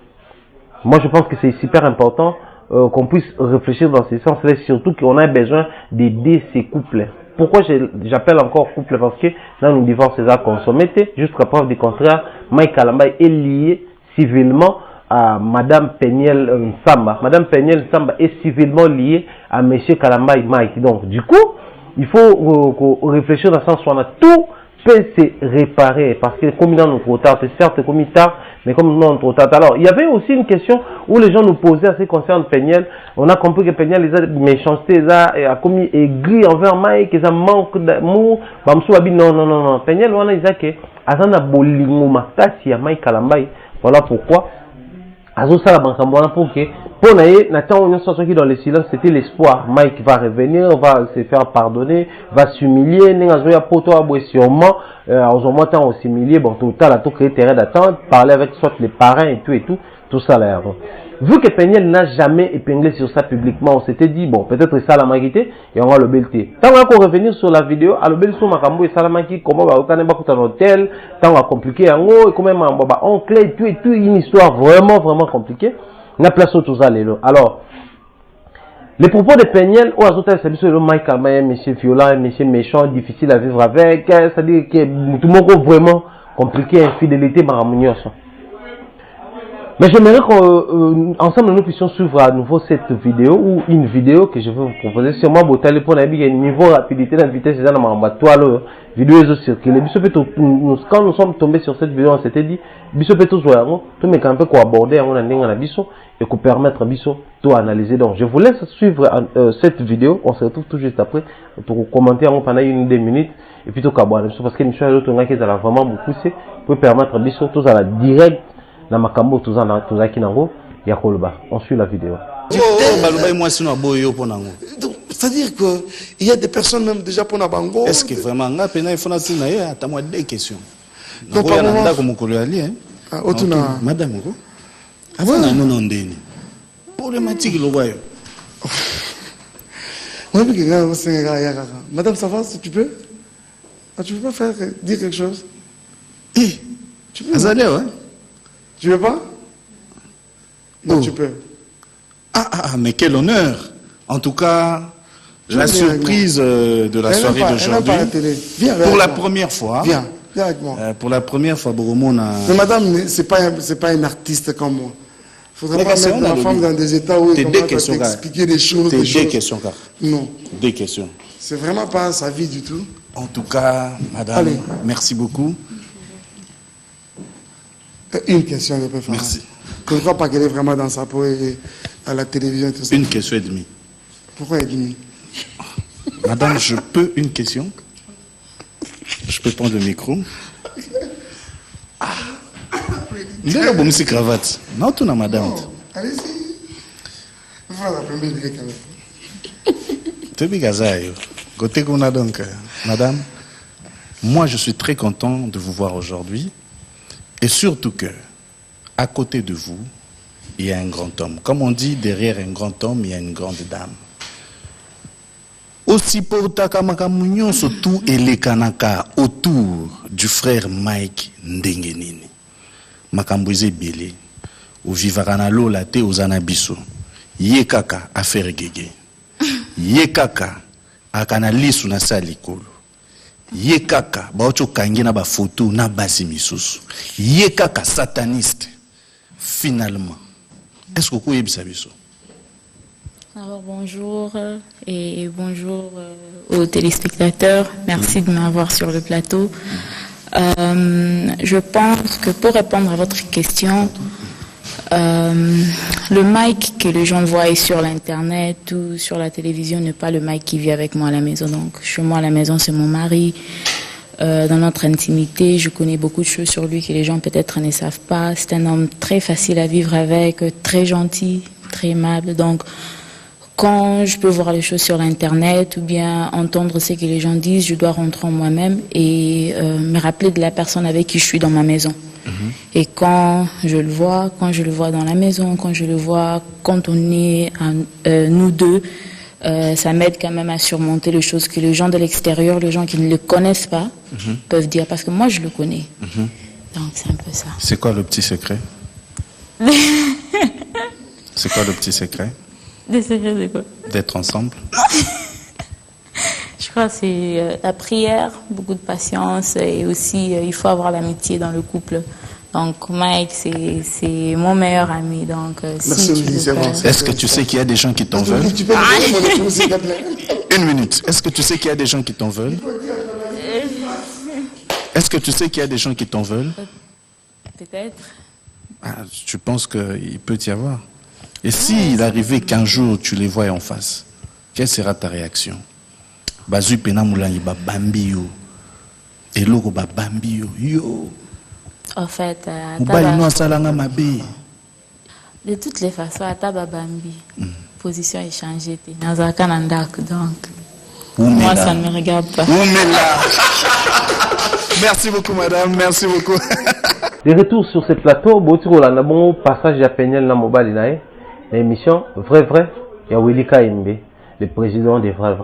Moi, je pense que c'est super important qu'on puisse réfléchir dans ce sens-là, surtout qu'on a besoin d'aider ces couples. Pourquoi j'appelle encore couple? Parce que dans nos divorces, c'est à consommer. Jusqu'à preuve du contraire, Mike Kalambai est lié civilement à Madame Peniel Samba. Madame Peniel Samba est civilement liée à Monsieur Kalambai Mike. Donc, du coup, il faut réfléchir dans le sens où on a tout peut se réparer parce que comme dans notre retard, c'est certes comme tard, mais comme dans notre retard. Alors, il y avait aussi une question où les gens nous posaient à ce qui concerne Peniel. On a compris que Peniel, les a méchanceté, il a commis aigri envers Mike, il a manque d'amour. Non. Peniel, on a dit que Azana Bolingo Makasi à Mike Kalambai. Voilà pourquoi. Azo Sala Bankambona pour que pour naïe, Nathan on est qui dans le silence, c'était l'espoir. Mike va revenir, va se faire pardonner, va s'humilier. N'engageons pas pour toi, sûrement. Aux hommes on s'humilier. Bon, tout le temps, tout créer terrain d'attente, parler avec soit les parents et tout ça là. Vu que Peniel n'a jamais épinglé sur ça publiquement, on s'était dit bon, peut-être ça la magité et on va le belter. Tant qu'on va revenir sur la vidéo, à le bel sur Makambo et Salamaki, comment va aucun pas un hôtel, tant va compliqué en haut et quand même en baba oncle et tout une histoire vraiment compliquée. On a place tout ça là. Alors, les propos de Peniel, ou à c'est sur le Mike Kalmaye, monsieur violent, monsieur méchant, difficile à vivre avec, c'est-à-dire que tout le monde vraiment compliqué, infidélité, maramounios. Mais j'aimerais qu'ensemble nous puissions suivre à nouveau cette vidéo ou une vidéo que je vais vous proposer sur moi botal pour la niveau rapidité la vitesse c'est dans ma toile vidéo est circulé quand nous sommes tombés sur cette vidéo on s'était dit biso peut tous voir tout mais quand peu quoi aborder on a ndinga na biso et qu'on permettre biso tout analyser. Donc je vous laisse suivre cette vidéo, on se retrouve tout juste après pour commenter pendant 1-2 minutes et puis tout qu'aboire parce que monsieur l'autre on a qui va vraiment beaucoup pousser pour permettre biso tous à la direct. On suit la vidéo. C'est-à-dire qu'il y a des personnes même déjà pour Nabango. Est-ce que vraiment, il faut deux questions. Donc, par moment... Ah, Otuna. Madame, avant de nous demander, problématique, le voyons. Madame, ça va, si tu peux? Ah, tu veux pas dire quelque chose? Tu peux? Ouais. Tu veux pas? Non, tu peux. Mais quel honneur! En tout cas, la surprise de la soirée d'aujourd'hui. Pour la première fois. Viens avec moi. Pour la première fois, Boromon a... Mais madame, c'est pas une artiste comme moi. Il faudrait pas mettre la femme dans des états où elle commence à t'expliquer des choses. Des questions, car. Non. Des questions. C'est vraiment pas sa vie du tout. En tout cas, madame, merci beaucoup. Une question, je peux faire. Merci. Je ne crois pas qu'elle est vraiment dans sa peau et à la télévision et tout ça. Une question et demie. Pourquoi et demie? Madame, je peux une question? Je peux prendre le micro? Il y a une cravate. Non, tout n'a madame. Allez-y. Voilà, la première idée quand même. Tu es bigazaï. Côté qu'on a donc, madame, moi je suis très content de vous voir aujourd'hui. Et surtout que, à côté de vous, il y a un grand homme. Comme on dit, derrière un grand homme, il y a une grande dame. Aussi pour Takamakamugnon, surtout et les Kanaka autour du frère Mike Ndengenini. Makambouze Bélé, au Vivaranalo Late aux Anabiso. Yekaka à faire gege. Yekaka à Kanalisu na salikolo. Yekaka baocho kangina ba photo na basi misusu. Yekaka sataniste. Finalement, est-ce que vous avez vu ça? Alors bonjour et bonjour aux téléspectateurs. Merci de m'avoir sur le plateau. Je pense que pour répondre à votre question, le Mike que les gens voient sur l'internet ou sur la télévision n'est pas le Mike qui vit avec moi à la maison. Donc chez moi à la maison c'est mon mari. Dans notre intimité, je connais beaucoup de choses sur lui que les gens peut-être ne savent pas. C'est un homme très facile à vivre avec, très gentil, très aimable. Donc quand je peux voir les choses sur l'internet ou bien entendre ce que les gens disent, je dois rentrer en moi-même et me rappeler de la personne avec qui je suis dans ma maison. Et quand je le vois dans la maison, quand je le vois, quand on est nous deux, ça m'aide quand même à surmonter les choses que les gens de l'extérieur, les gens qui ne le connaissent pas, peuvent dire. Parce que moi, je le connais. Donc, c'est un peu ça. C'est quoi le petit secret? C'est quoi le petit secret? Des secrets de quoi? D'être ensemble. Je crois que c'est la prière, beaucoup de patience et aussi il faut avoir l'amitié dans le couple. Donc Mike, c'est mon meilleur ami. Donc, est-ce que tu sais qu'il y a des gens qui t'en veulent? Une minute. Est-ce que tu sais qu'il y a des gens qui t'en veulent? Est-ce que tu sais qu'il y a des gens qui t'en veulent? Peut-être. Tu penses qu'il peut y avoir? Et s'il arrivait qu'un jour tu les vois en face, quelle sera ta réaction? Bazui pena mulangi ba bambi yo. Et logo ba bambi yo. En fait, de toutes les façons, à Tababambi, position échangée, dans un canandak, donc moi ça ne me regarde pas. Merci beaucoup madame, merci beaucoup. De retour sur ce plateau, bon passage à Pegnel na mobile nae, l'émission vrai il y a Willy Kaimbe, le président de Vrai.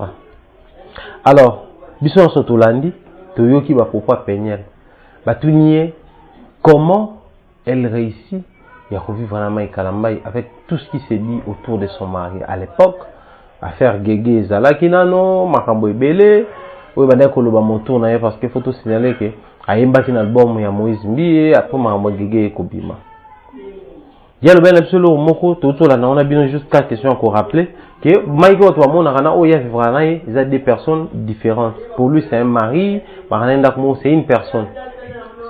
Alors, bison sotolandi, toyoki ba pourquoi Pegnel, batunier. Comment elle réussit à revivre Mike Kalambai avec tout ce qui s'est dit autour de son mari à l'époque, à faire Gege Zalakinano, Makambo Ebele, oui, parce qu'il faut tout signaler que a un album ya Moïse Mbié, après Makambo Gege et Kobima. Il y a le bel absolu moko, tout là, on a bien juste 4 questions qu'on rappeler que Mike il y a des personnes différentes. Pour lui, c'est un mari, c'est une personne.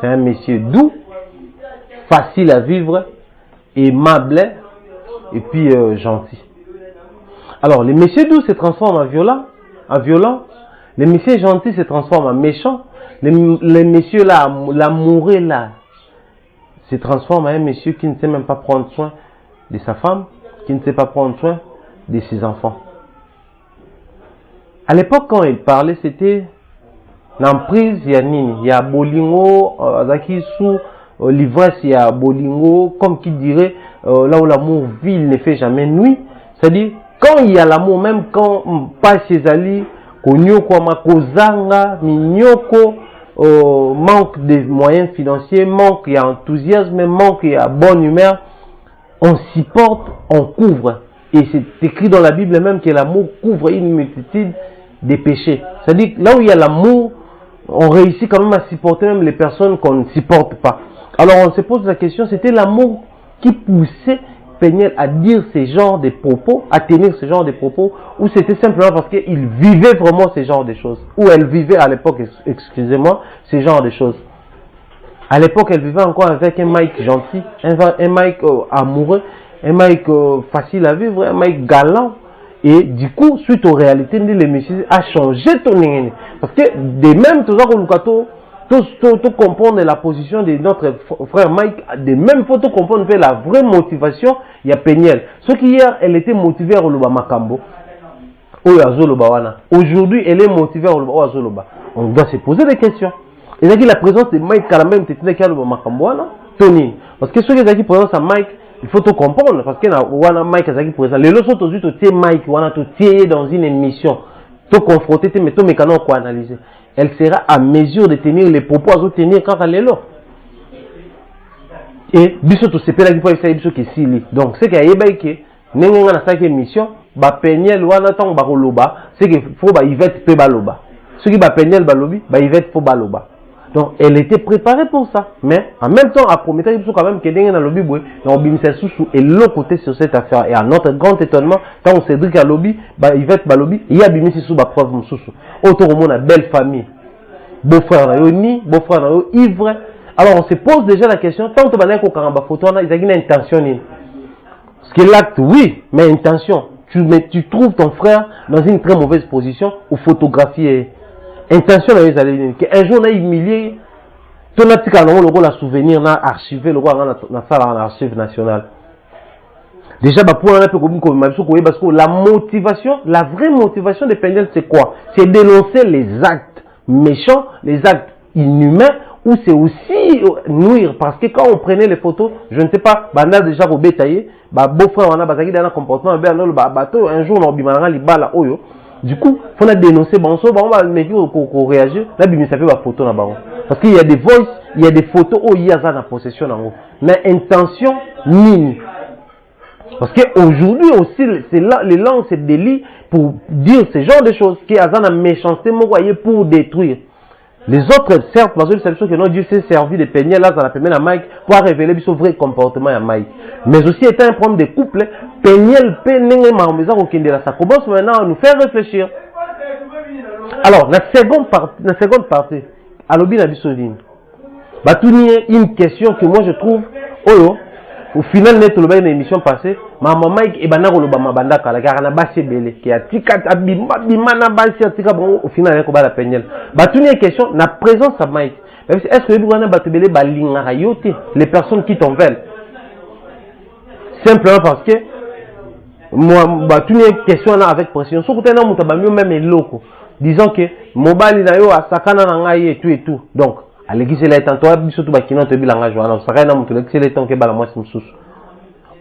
C'est un monsieur doux, facile à vivre, aimable et puis gentil. Alors, les messieurs doux se transforment en violent. Les messieurs gentils se transforment en méchants. Les messieurs là, l'amoureux là, se transforment en un monsieur qui ne sait même pas prendre soin de sa femme, qui ne sait pas prendre soin de ses enfants. À l'époque, quand il parlait, c'était n'emprise ya nini ya bolingo azaki sous l'ivresse ya bolingo, comme qui dirait là où l'amour vit il ne fait jamais nuit, c'est-à-dire quand il y a l'amour, même quand pas chez Ali konyoko makozanga minyoko manque de moyens financiers, manque d'enthousiasme, manque de bonne humeur, on supporte, on couvre. Et c'est écrit dans la Bible même que l'amour couvre une multitude de péchés. C'est-à-dire là où il y a l'amour, on réussit quand même à supporter même les personnes qu'on ne supporte pas. Alors on se pose la question, c'était l'amour qui poussait Péniel à dire ce genre de propos, à tenir ce genre de propos, ou c'était simplement parce qu'il vivait vraiment ce genre de choses, ou elle vivait à l'époque, excusez-moi, ce genre de choses. À l'époque, elle vivait encore avec un Mike gentil, un Mike amoureux, un Mike facile à vivre, un Mike galant. Et du coup, suite aux réalités, le monsieur a changé ton nez. Parce que de même, tout comprendre la position de notre frère Mike, de même, faut tout comprendre la vraie motivation, il y a Péniel. Ce qui hier, elle était motivée à Oloba Makambo. Aujourd'hui, elle est motivée à Oloba. On doit se poser des questions. Et la présence de Mike Kalamem, c'est Oloba Makambo, Tony. Parce que ceux qui sont présents à Mike, il faut tout comprendre. Parce que Mike est présent. Les leçons, tu Mike, tu dans une émission. Tu confronté, mais tu mécano quoi analyser. Elle sera à mesure de tenir les propos à tenir quand elle est là. Et biso to sepela qui peut essayer biso qui sili. Donc c'est qu'il y a que nenga na cette émission ba Péniel wana tang ba koloba, c'est que faut ba Yvette pe baloba. Ce qui ba Péniel balobi, ba Yvette faut baloba. Donc elle était préparée pour ça, mais en même temps à promettre biso quand même que nenga na lobi boy, na obimisa susu et l'autre côté sur cette affaire. Et à notre grand étonnement, quand Cédric a lobby, ba Yvette balobi, il y a bimisi sous ba preuve mususu. Autour de la belle famille. Beau-frère na yo ni, beau-frère na yo ivre. Alors on se pose déjà la question, tant que tu as une photo, il y a une intention. Parce que l'acte, oui, mais intention. Tu trouves ton frère dans une très mauvaise position ou photographier. Intention, un jour, on a humilié, tu as le souvenir, on a archivé le archive nationale. Déjà, pour parce que la motivation, la vraie motivation des Péniel, c'est quoi? C'est dénoncer les actes méchants, les actes inhumains, ou c'est aussi nuire. Parce que quand on prenait les photos, je ne sais pas, on a déjà bétaillé, beau-frère, on a un comportement, un jour, on a bala oyo. Du coup, il faut dénoncer, on va réagir, là, ça fait la photo. Parce qu'il y a des voices, il y a des photos, il y a ça dans la possession. Mais intention, mine. Parce qu'aujourd'hui aussi, c'est là, les langues, c'est délit pour dire ce genre de choses, qui a la méchanceté, pour détruire. Les autres, certes, parce que c'est chose que non, Dieu s'est servi de Péniel, là, ça l'a permis à Mike, pour révéler son vrai comportement à Mike. Mais aussi, étant un problème de couple, Péniel, ça commence maintenant à nous faire réfléchir. Alors, la seconde partie, à l'objet de la Bissodine, une question que moi je trouve, au final, net le une émission passée, maman Mike et banako le bamabanda kala car na basi belé qui a tika bimana basi tika bon au final ko bala Péniel. Batuni question na présence à Mike. Est-ce que vous avez batubelé balinga rayote les personnes qui t'en veulent? Simplement parce que moi batuni question là avec pression. So kutena mutabamio même eloko. Disons que mobile na yo asakana na ngai et tout. Donc à l'église là étant toi bisoto bakina to bilanga joana ça kana mutu l'église là étant que bala moi mususu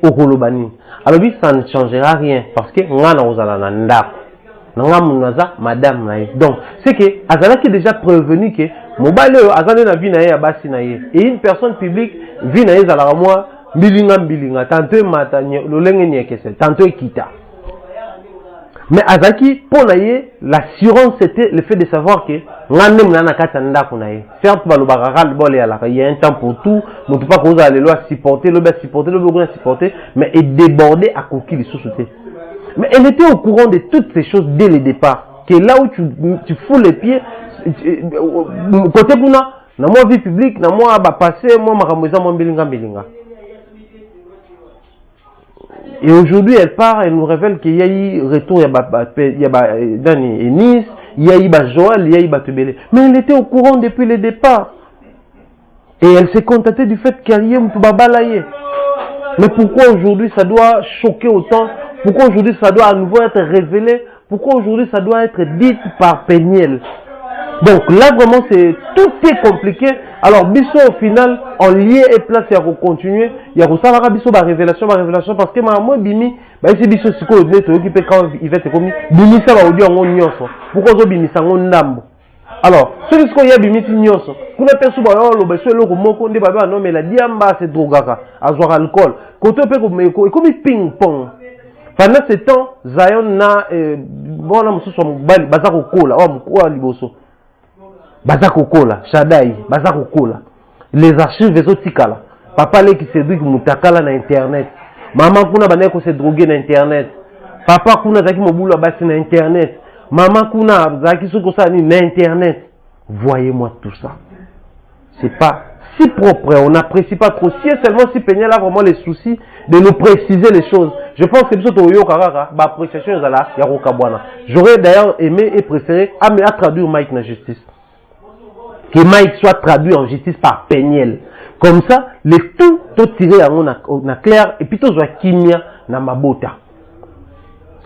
au kolobani alors oui ça ne changera rien parce que ngana ozala na ndako nga munaza madame na ye donc c'est que azala qui déjà prévenu que mobile azana na vie na ye ya basi na ye et une personne publique vie na ye zala moi bilinga tantôt matanye lolenge nyekese tantôt kita. Mais Azaki, pour naïe, l'assurance c'était le fait de savoir que il y a un temps pour tout, mais tu pas cause aller là supporter, mais est débordé à coquille sous-sauter. Mais elle était au courant de toutes ces choses dès le départ. Que là où tu fous les pieds, côté Bouna, dans moi vie publique, dans moi passer, moi ma moi bilinga. Et aujourd'hui, elle part, elle nous révèle qu'il y a eu retour, il y a Dani et Nice, il y a eu Joël, il y a eu Batubélé. Mais elle était au courant depuis le départ. Et elle s'est contentée du fait qu'il y ait un balaye. Mais pourquoi aujourd'hui ça doit choquer autant? Pourquoi aujourd'hui ça doit à nouveau être révélé? Pourquoi aujourd'hui ça doit être dit par Péniel? Donc là vraiment tout est compliqué. Alors biso au final en lien et place il y a continuer, il y a ça la biso ba révélation parce que moi bimi ba ese biso siko ne to qui peut quand il va te commis bimi ça va audio en nyonso. Pourquoi zo bimi ça ndambo. Alors ce qui y a bimi ti nyonso. Kuna peso ba yo lo beso lo moko nde ba non mais la diamba c'est drogaka, azoir alcool. Koto pe ko comme ping pong. Pendant ce temps Zion na bon na mususu mobali baza ko kola o mukwa liboso. Baza kokola, Shadai, baza kokola. Les archives ezotikala. Papa le qui se dit mutakala na internet. Maman kuna bana ko se droguer na internet. Papa kuna zaki mobula basi na internet. Maman kuna zaki soko sa ni na internet. Voyez-moi tout ça. C'est pas si propre, on n'apprécie pas trop. Si seulement si Peñel a vraiment les soucis de nous préciser les choses. Je pense que c'est Toyo Karara, ba appréciation ezala ya Rokabwana. J'aurais d'ailleurs aimé et préféré à traduire Mike na justice. Que Mike soit traduit en justice par Peñel. Comme ça, les tout tiré en clair et puis tout soit kimia na mabota.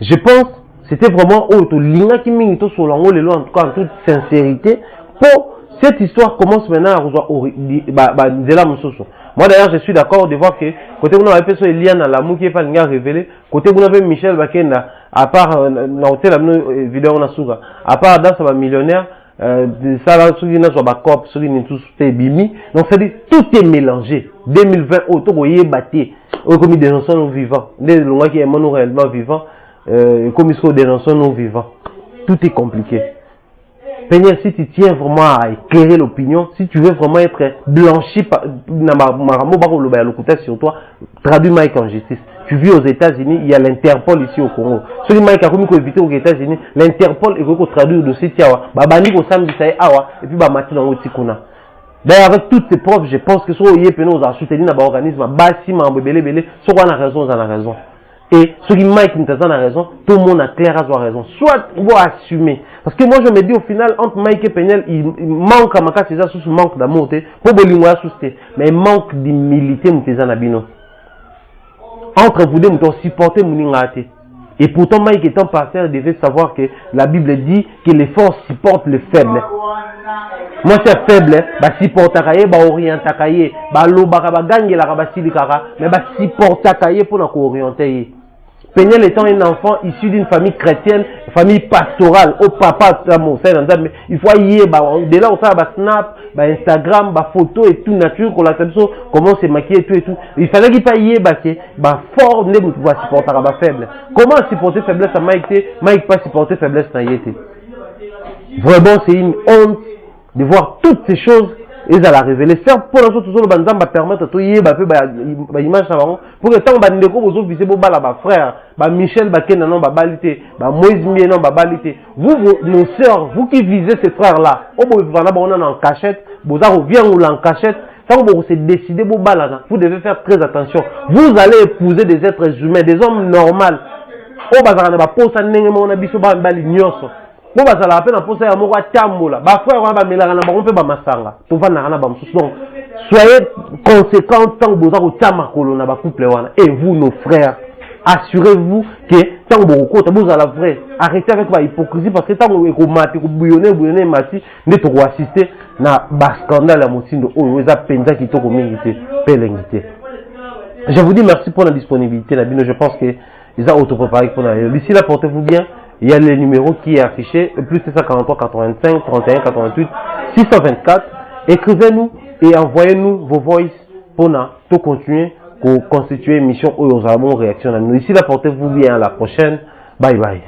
Je pense c'était vraiment autre linga kimi to solango le en tout cas en toute sincérité pour cette histoire commence maintenant à moi d'ailleurs je suis d'accord de voir que côté vous avez fait ce lien à l'amour qui est pas révélé côté vous avez Michel Bakenda à part na hôtel la vidéo na souga à part dans sa millionnaire ça là sur une sur backup sur une tout bimi donc ça dit tout est mélangé 2020 auto voyez batté comme des gens non vivants des longs qui est non réellement vivant comme ils sont des gens non vivants tout est compliqué. Peñel, si tu tiens vraiment à éclairer l'opinion, si tu veux vraiment être blanchi par sur toi, traduis Mike en justice. Tu vis aux États-Unis, il y a l'Interpol ici au Congo. Celui Mike a commis qu'on éviter aux États-Unis, l'Interpol est qu'on traduit le dossier Tiawa, Babani au samedi ça awa et puis Bamati dans Otikuna. D'ailleurs avec toutes ces preuves, je pense que soit Oye Peno a soutenu un organisme, Bassi Mambele, soit on a raison, on a raison. Et ceux qui Mike Ntaza a raison, tout le monde a clair à avoir raison. Soit on va assumer. Parce que moi je me dis au final, entre Mike et Peñel, il manque à ma case, c'est ça, manque d'amour, pour Bolingwa souster. Mais il manque d'humilité, Mteza Nabino. Entre vous deux, vous supportez Mouningate. Et pourtant, Mike étant pasteur, devait savoir que la Bible dit que les forts supportent les faibles. Moi c'est faible, bah supportakaye, bah orientakaye, bah lobaka, bah gagne la rabasilikara, mais bah supportakaye pour nous orienter. Peñel étant un enfant issu d'une famille chrétienne, famille pastorale, au papa, il faut y aller, de là où ça va snap, bah Instagram, bah photo et tout nature, comment c'est maquillé et tout. Il fallait qu'il paye, bah fort, ne vous pouvez supporter bah faible. Comment supporter faiblesse à Mike pas supporter faiblesse à Yété. Vraiment c'est une honte de voir toutes ces choses et à la révéler. Faire pour l'instant tout ça va permettre à toi de image pour que tant que vous avez vu frère, Michel Bakena non balité, Moïse Mie non balité. Vous nos sœurs, vous qui visez ces frères là, on en cachette, vous avez ou en cachette. Quand vous se décidez vous devez faire très attention. Vous allez épouser des êtres humains, des hommes normaux. On va bon bah ça la peine pour ça ya moko tiambola ba frère ba melanga na ba mpe ba masanga to vana na ba msusu donc soyez conséquents tant que vous avez tiama kolo na ba couple wana et vous nos frères assurez-vous que tant que vous côté vous allez vrai arrêtez avec la hypocrisie parce que tant que vous mati ku bouillonner mati ne to assister na ba scandale ya motindo oyo eza penza kitoko mingi te pelengité. Je vous dis merci pour la disponibilité la bino, je pense que ils ont auto-préparé pour la d'ici là portez-vous bien. Il y a le numéro qui est affiché, plus 743 85 31 88 624. Écrivez-nous et envoyez-nous vos voices pour tout continuer, pour constituer une mission où nous avons réaction. Ici là, portez-vous bien, à la prochaine. Bye bye.